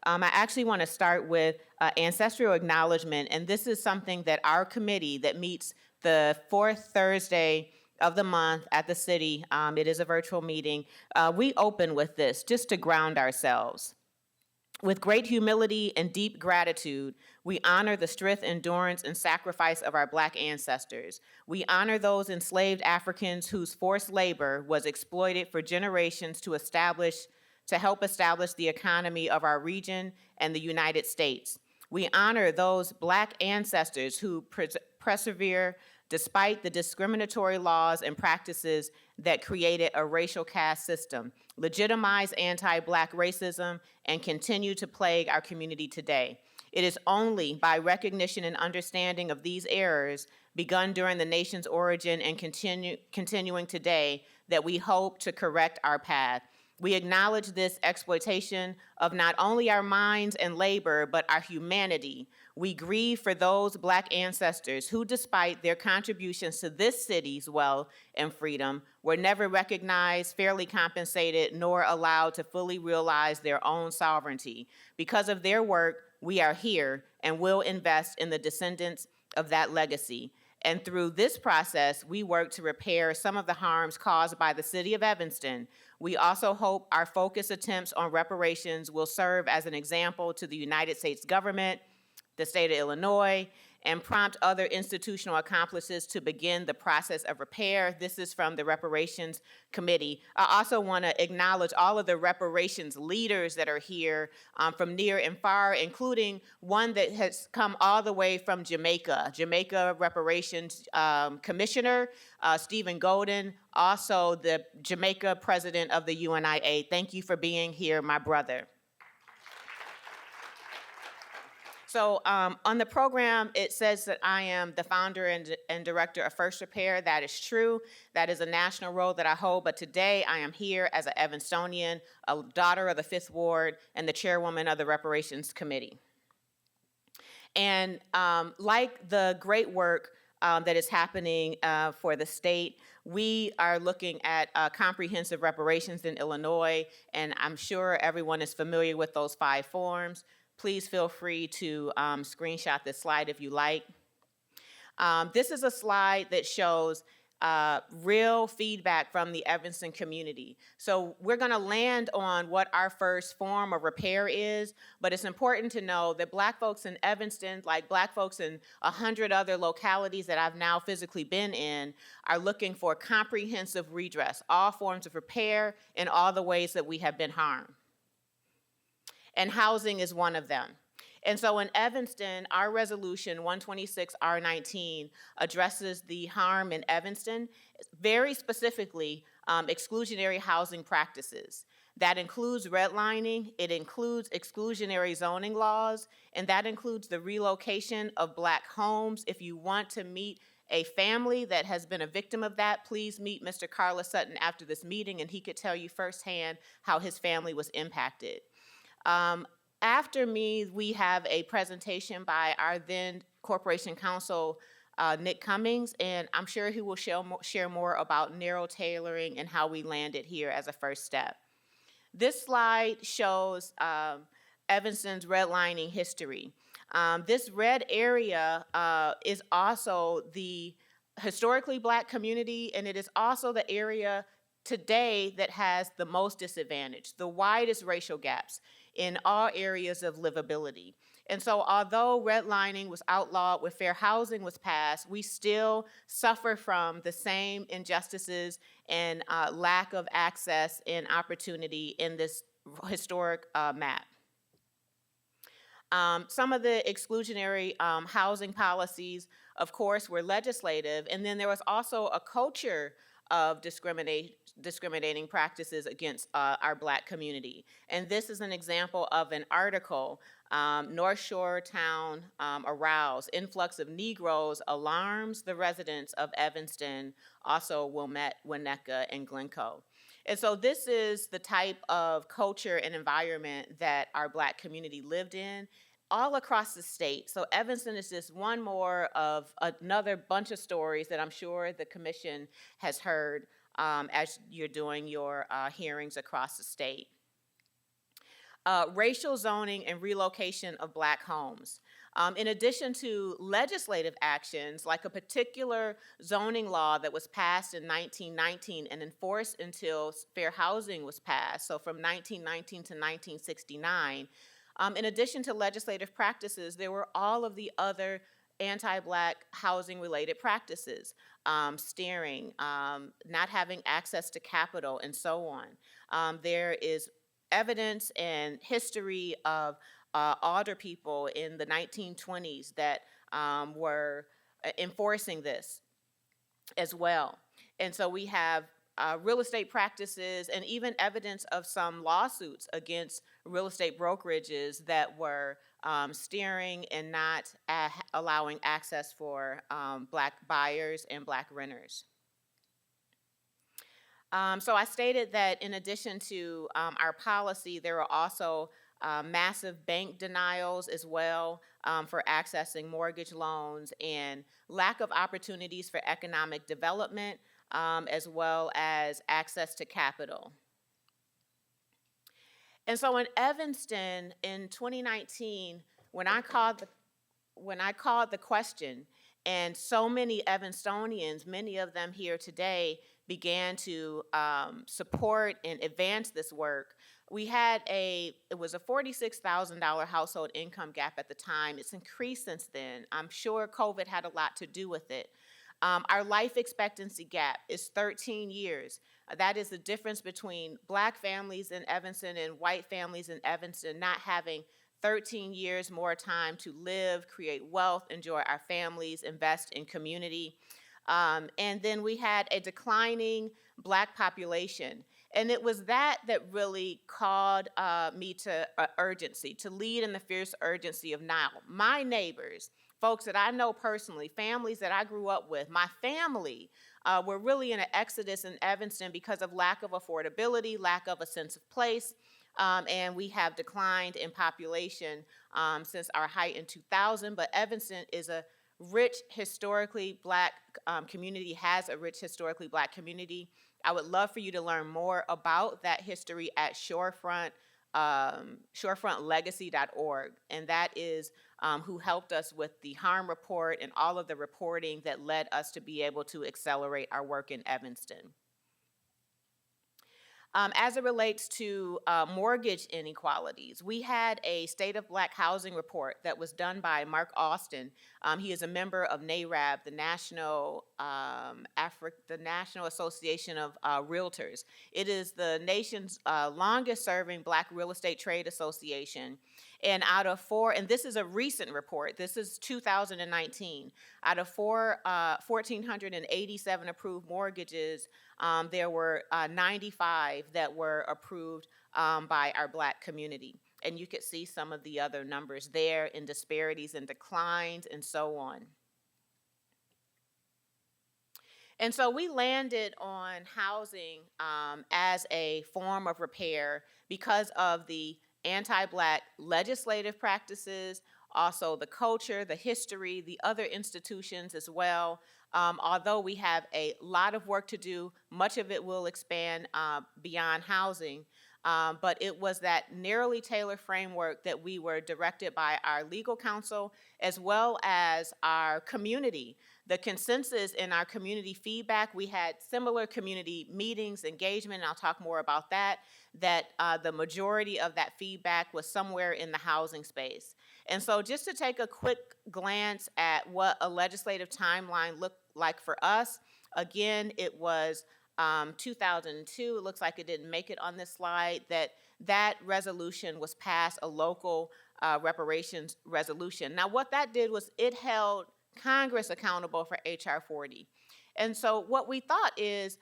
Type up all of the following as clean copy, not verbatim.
I actually want to start with ancestral acknowledgement, and this is something that our committee that meets the fourth Thursday of the month at the city, it is a virtual meeting, we open with this just to ground ourselves. With great humility and deep gratitude, we honor the strength, endurance, and sacrifice of our Black ancestors. We honor those enslaved Africans whose forced labor was exploited for generations to help establish the economy of our region and the United States. We honor those Black ancestors who persevere despite the discriminatory laws and practices that created a racial caste system, legitimize anti-Black racism, and continue to plague our community today. It is only by recognition and understanding of these errors begun during the nation's origin and continuing today that we hope to correct our path. We acknowledge this exploitation of not only our minds and labor, but our humanity. We grieve for those Black ancestors who, despite their contributions to this city's wealth and freedom, were never recognized, fairly compensated, nor allowed to fully realize their own sovereignty. Because of their work, we are here and will invest in the descendants of that legacy. And through this process, we work to repair some of the harms caused by the city of Evanston. We also hope our focused attempts on reparations will serve as an example to the United States government, the state of Illinois, and prompt other institutional accomplices to begin the process of repair. This is from the Reparations Committee. I also want to acknowledge all of the reparations leaders that are here from near and far, including one that has come all the way from Jamaica Reparations Commissioner, Stephen Golden, also the Jamaica president of the UNIA. Thank you for being here, my brother. So on the program, it says that I am the founder and director of First Repair. That is true. That is a national role that I hold, but today I am here as an Evanstonian, a daughter of the 5th Ward, and the chairwoman of the Reparations Committee. And like the great work that is happening for the state, we are looking at comprehensive reparations in Illinois, and I'm sure everyone is familiar with those 5 forms. Please feel free to screenshot this slide if you like. This is a slide that shows real feedback from the Evanston community. So we're gonna land on what our first form of repair is, but it's important to know that Black folks in Evanston, like Black folks in 100 other localities that I've now physically been in, are looking for comprehensive redress, all forms of repair in all the ways that we have been harmed. And housing is one of them. And so in Evanston, our resolution 126R19 addresses the harm in Evanston, very specifically exclusionary housing practices. That includes redlining, it includes exclusionary zoning laws, and that includes the relocation of Black homes. If you want to meet a family that has been a victim of that, please meet Mr. Carlos Sutton after this meeting, and he could tell you firsthand how his family was impacted. After me, we have a presentation by our then Corporation Counsel, Nick Cummings, and I'm sure he will share more about narrow tailoring and how we landed here as a first step. This slide shows Evanston's redlining history. This red area is also the historically Black community, and it is also the area today that has the most disadvantage, the widest racial gaps in all areas of livability. And so although redlining was outlawed when fair housing was passed, we still suffer from the same injustices and lack of access and opportunity in this historic map. Some of the exclusionary housing policies, of course, were legislative, and then there was also a culture of discriminating practices against our Black community. And this is an example of an article, North Shore Town Aroused, Influx of Negroes Alarms the Residents of Evanston, also Wilmette, Winnetka, and Glencoe. And so this is the type of culture and environment that our Black community lived in all across the state. So Evanston is just one more of another bunch of stories that I'm sure the commission has heard as you're doing your hearings across the state. racial zoning and relocation of Black homes. In addition to legislative actions, like a particular zoning law that was passed in 1919 and enforced until fair housing was passed, so from 1919 to 1969, in addition to legislative practices, there were all of the other anti-Black housing-related practices, steering, not having access to capital, and so on. There is evidence and history of older people in the 1920s that were enforcing this as well. And so we have real estate practices and even evidence of some lawsuits against real estate brokerages that were steering and not allowing access for Black buyers and Black renters. So I stated that in addition to our policy, there are also massive bank denials as well for accessing mortgage loans and lack of opportunities for economic development as well as access to capital. And so in Evanston in 2019, when I called the question, and so many Evanstonians, many of them here today, began to support and advance this work, it was a $46,000 household income gap at the time. It's increased since then. I'm sure COVID had a lot to do with it. Our life expectancy gap is 13 years. That is the difference between Black families in Evanston and white families in Evanston not having 13 years more time to live, create wealth, enjoy our families, invest in community. And then we had a declining Black population. And it was that really called me to urgency, to lead in the fierce urgency of now. My neighbors, folks that I know personally, families that I grew up with, my family were really in an exodus in Evanston because of lack of affordability, lack of a sense of place, and we have declined in population since our height in 2000. But Evanston is a rich, historically Black community, has a rich, historically Black community. I would love for you to learn more about that history at shorefrontlegacy.org, and that is who helped us with the harm report and all of the reporting that led us to be able to accelerate our work in Evanston. As it relates to mortgage inequalities, we had a State of Black Housing report that was done by Mark Austin. He is a member of NARAB, the National Association of Realtors. It is the nation's longest-serving Black real estate trade association. And and this is a recent report, this is 2019, out of 1,487 approved mortgages, there were 95 that were approved by our Black community. And you could see some of the other numbers there in disparities and declines and so on. And so we landed on housing as a form of repair because of the anti-Black legislative practices, also the culture, the history, the other institutions as well. Although we have a lot of work to do, much of it will expand beyond housing, but it was that narrowly tailored framework that we were directed by our legal counsel as well as our community. The consensus in our community feedback, we had similar community meetings, engagement, and I'll talk more about that, the majority of that feedback was somewhere in the housing space. And so just to take a quick glance at what a legislative timeline looked like for us, again, it was 2002, it looks like it didn't make it on this slide, that resolution was passed, a local reparations resolution. Now what that did was it held Congress accountable for HR 40. And so what we thought is,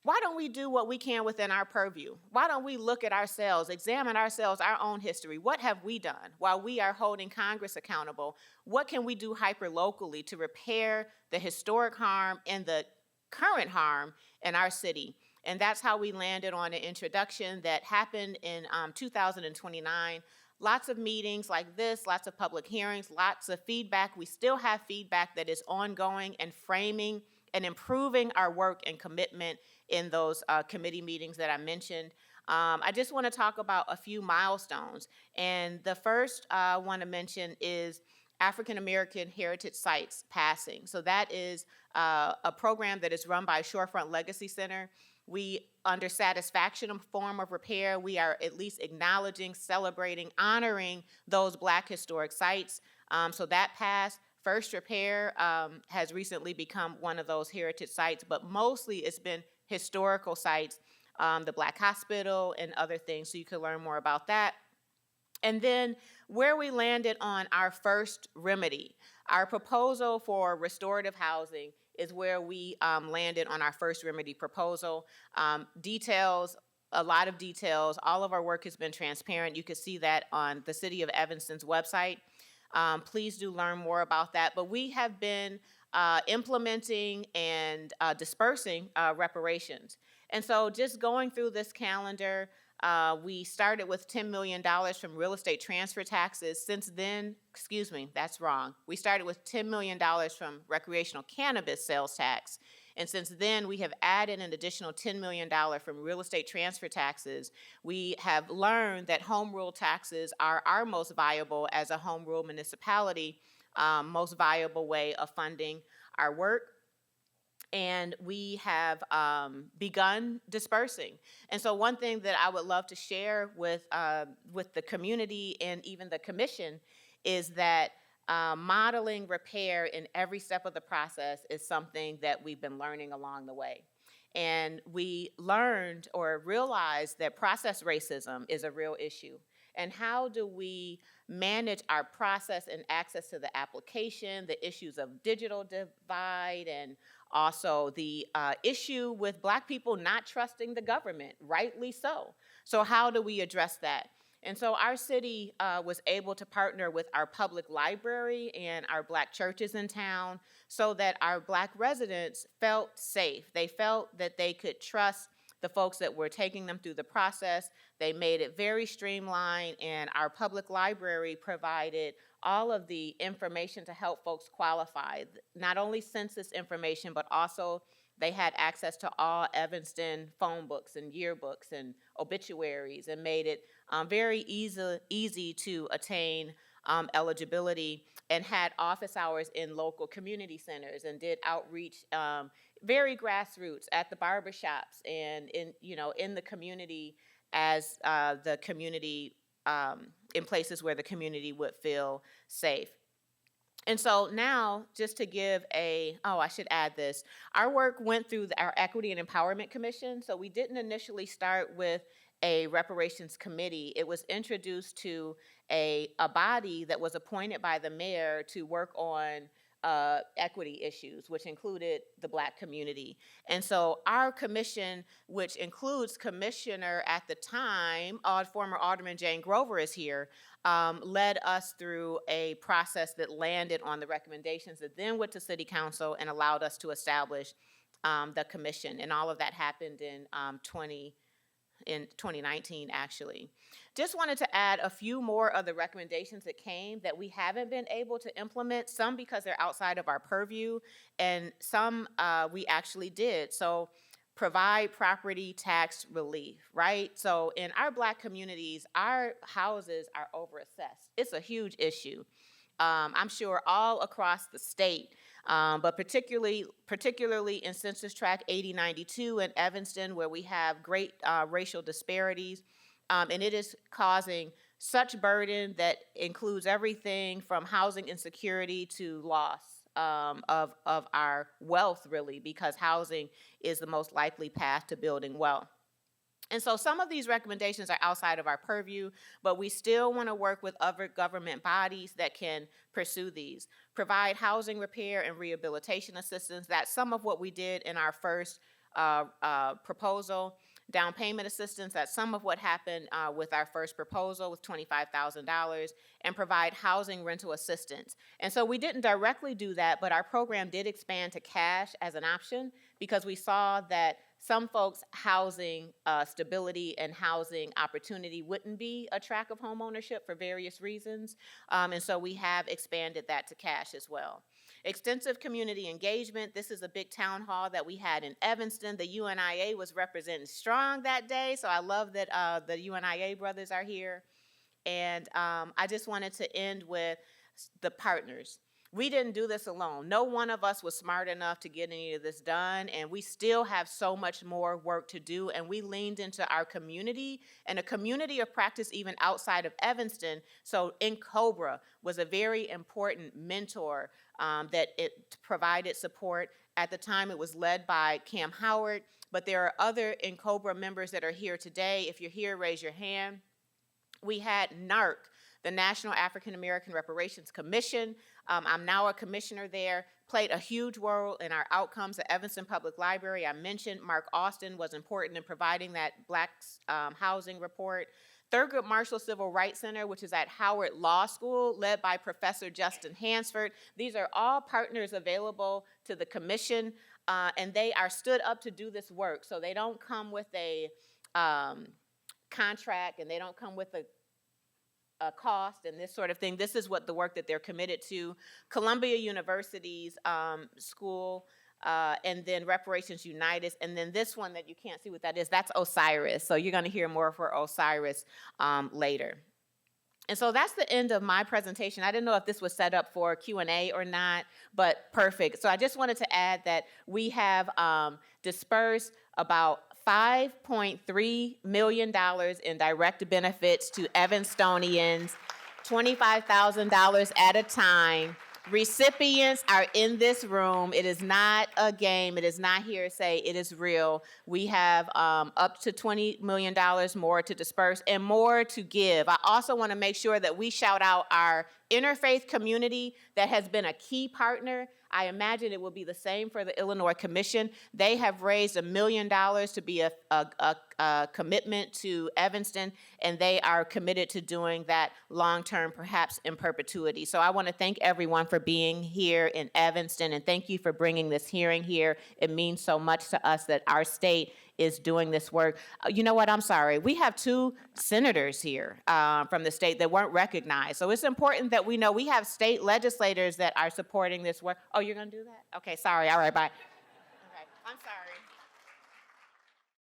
why don't we do what we can within our purview? Why don't we look at ourselves, examine ourselves, our own history? What have we done while we are holding Congress accountable? What can we do hyper-locally to repair the historic harm and the current harm in our city? And that's how we landed on an introduction that happened in 2029. Lots of meetings like this, lots of public hearings, lots of feedback. We still have feedback that is ongoing and framing and improving our work and commitment in those committee meetings that I mentioned. I just want to talk about a few milestones. And the first I want to mention is African American Heritage Sites passing. So that is a program that is run by Shorefront Legacy Center. We, under satisfaction form of repair, we are at least acknowledging, celebrating, honoring those Black historic sites. So that passed. First Repair has recently become one of those heritage sites, but mostly it's been historical sites, the Black Hospital and other things, so you can learn more about that. And then where we landed on our first remedy, our proposal for restorative housing is where we landed on our first remedy proposal. Details, a lot of details, all of our work has been transparent. You can see that on the City of Evanston's website. Please do learn more about that. But we have been implementing and dispersing reparations. And so just going through this calendar, we started with $10 million from real estate transfer taxes. Since then, excuse me, that's wrong. We started with $10 million from recreational cannabis sales tax. And since then, we have added an additional $10 million from real estate transfer taxes. We have learned that home rule taxes are our most viable, as a home rule municipality, most viable way of funding our work. And we have begun dispersing. And so one thing that I would love to share with the community and even the commission is that modeling repair in every step of the process is something that we've been learning along the way. And we learned or realized that process racism is a real issue. And how do we manage our process and access to the application, the issues of digital divide, and also the issue with Black people not trusting the government, rightly so. So how do we address that? And so our city was able to partner with our public library and our Black churches in town so that our Black residents felt safe. They felt that they could trust the folks that were taking them through the process. They made it very streamlined, and our public library provided all of the information to help folks qualify, not only census information, but also they had access to all Evanston phone books and yearbooks and obituaries, and made it very easy to attain eligibility, and had office hours in local community centers, and did outreach very grassroots at the barbershops and in the community, as the community in places where the community would feel safe. And so now, just to give I should add this, our work went through our Equity and Empowerment Commission. So we didn't initially start with a reparations committee. It was introduced to a body that was appointed by the mayor to work on equity issues, which included the Black community. And so our commission, which includes Commissioner at the time, former Alderman Jane Grover is here, led us through a process that landed on the recommendations that then went to City Council and allowed us to establish the commission. And all of that happened in 2019, actually. Just wanted to add a few more of the recommendations that came that we haven't been able to implement, some because they're outside of our purview, and some we actually did. So provide property tax relief, right? So in our Black communities, our houses are overassessed. It's a huge issue. I'm sure all across the state, but particularly in Census Tract 8092 in Evanston, where we have great racial disparities, and it is causing such burden that includes everything from housing insecurity to loss of our wealth, really, because housing is the most likely path to building wealth. And so some of these recommendations are outside of our purview, but we still want to work with other government bodies that can pursue these. Provide housing repair and rehabilitation assistance. That's some of what we did in our first proposal. Down payment assistance, that's some of what happened with our first proposal with $25,000, and provide housing rental assistance. And so we didn't directly do that, but our program did expand to cash as an option because we saw that some folks' housing stability and housing opportunity wouldn't be a track of home ownership for various reasons. And so we have expanded that to cash as well. Extensive community engagement. This is a big town hall that we had in Evanston. The UNIA was representing strong that day, so I love that the UNIA brothers are here. And I just wanted to end with the partners. We didn't do this alone. No one of us was smart enough to get any of this done, and we still have so much more work to do, and we leaned into our community and a community of practice even outside of Evanston. So NCOBRA was a very important mentor that it provided support. At the time, it was led by Cam Howard, but there are other NCOBRA members that are here today. If you're here, raise your hand. We had NARC, the National African American Reparations Commission. I'm now a commissioner there, played a huge role in our outcomes at Evanston Public Library. I mentioned Mark Austin was important in providing that Black housing report. Thurgood Marshall Civil Rights Center, which is at Howard Law School, led by Professor Justin Hansford. These are all partners available to the commission, and they are stood up to do this work. So they don't come with a contract, and they don't come with a cost and this sort of thing. This is what the work that they're committed to. Columbia University's school, and then Reparations United, and then this one that you can't see what that is, that's Osiris. So you're gonna hear more for Osiris later. And so that's the end of my presentation. I didn't know if this was set up for Q&A or not, but perfect. So I just wanted to add that we have dispersed about $5.3 million in direct benefits to Evanstonians, $25,000 at a time. Recipients are in this room. It is not a game. It is not hearsay. It is real. We have up to $20 million more to disperse and more to give. I also want to make sure that we shout out our interfaith community that has been a key partner. I imagine it will be the same for the Illinois Commission. They have raised $1 million to be a commitment to Evanston, and they are committed to doing that long-term, perhaps in perpetuity. So I want to thank everyone for being here in Evanston, and thank you for bringing this hearing here. It means so much to us that our state is doing this work. You know what, I'm sorry. We have 2 senators here from the state that weren't recognized. So it's important that we know we have state legislators that are supporting this work. Oh, you're gonna do that? Okay, sorry, all right, bye. Okay, I'm sorry.